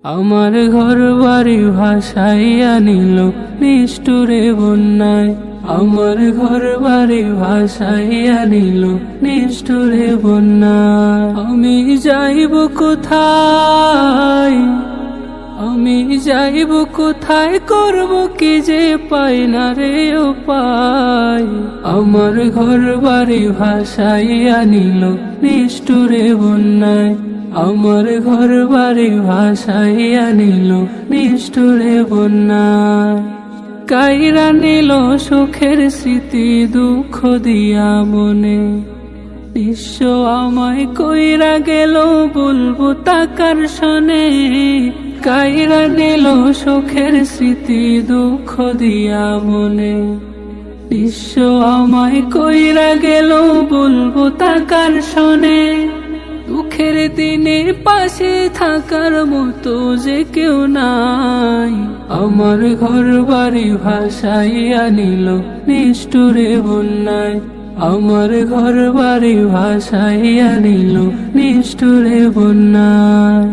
আমার ঘর বাড়ি ভাসাইয়া নিল নিষ্ঠুরে বন্যায়। আমার ঘর বাড়ি ভাসাইয়া নিল নিষ্ঠুরে বন্যায়। আমি যাইব কোথায়, আমি যাইব কোথায়, করব কি যে পাই না রে উপায়। আমার ঘর বাড়ি ভাসাইয়া নিল নিষ্ঠুরে বন্যায়। আমার ঘর বাড়ি ভাসাইয়া নিল নিষ্ঠুরে বন্যায়। কাইরা নিল সুখের স্মৃতি দুঃখ দিয়া মনে, নিঃস্ব আমায় কইরা গেল বলবো তাকার শোনে। কাইরা নিল সুখের স্মৃতি দুঃখ দিয়া মনে, নিঃস্ব আমায় কইরা গেল বলবো তাকার শোনে। দুঃখের দিনে পাশে থাকার মতো যে কেউ নাই। আমার ঘর বাড়ি ভাসাইয়া নিল নিষ্ঠুরে বন্যায়। আমার ঘর বাড়ি ভাসাইয়া নিল নিষ্ঠুরে বন্যায়।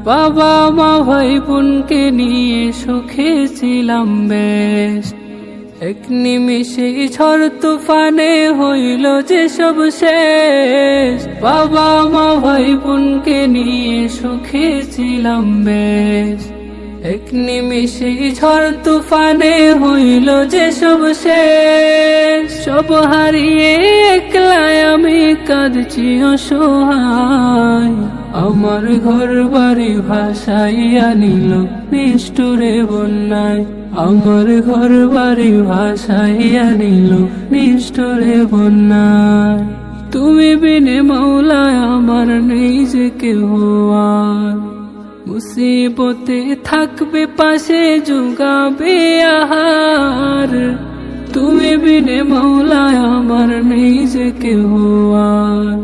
বাবা মা ভাই বোনকে নিয়ে সুখে ছিলাম বেশ, এক নিমিষে ঝড় তুফানে হইল যে সব শেষ। বাবা মা ভাই বোনকে নিয়ে সুখে ছিলাম বেশ, এক নিমিষে ঝড় তুফানে হইল যে সব শেষ। সব হারিয়ে একলা আমি কাঁদছি অসহায়। আমার ঘর বাড়ি ভাসাইয়া নিল নিষ্ঠুরে বন্যায়। আমার ঘর বাড়ি ভাসাইয়া নিল নিষ্ঠুরে বন্যায়। তুমি বিনে মৌলা আমার নেই যে কেহ আর, মুসিবতে থাকবে পাশে জুগাবে আহার। তুমি বিনে মৌলা আমার নেই যে কেহ আর,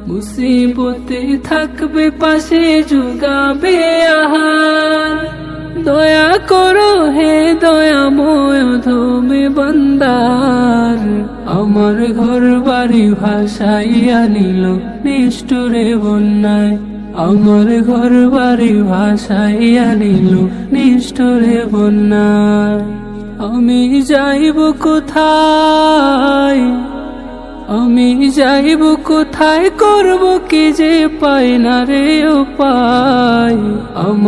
মুসিবতে থাকবে পাশে জুগাবে আহার। দয়া করো হে দয়াময় ধমে বান্দার। আমার ঘর বাড়ি ভাসাইয়া নিল নিষ্ঠুরে বন্যায়। আমার ঘর বাড়ি ভাসাইয়া নিল নিষ্ঠুরে বন্যায়। আমি যাইব কোথায়, আমি যাইব কোথায়, করব কি যে পাই না রে উপায়। আমার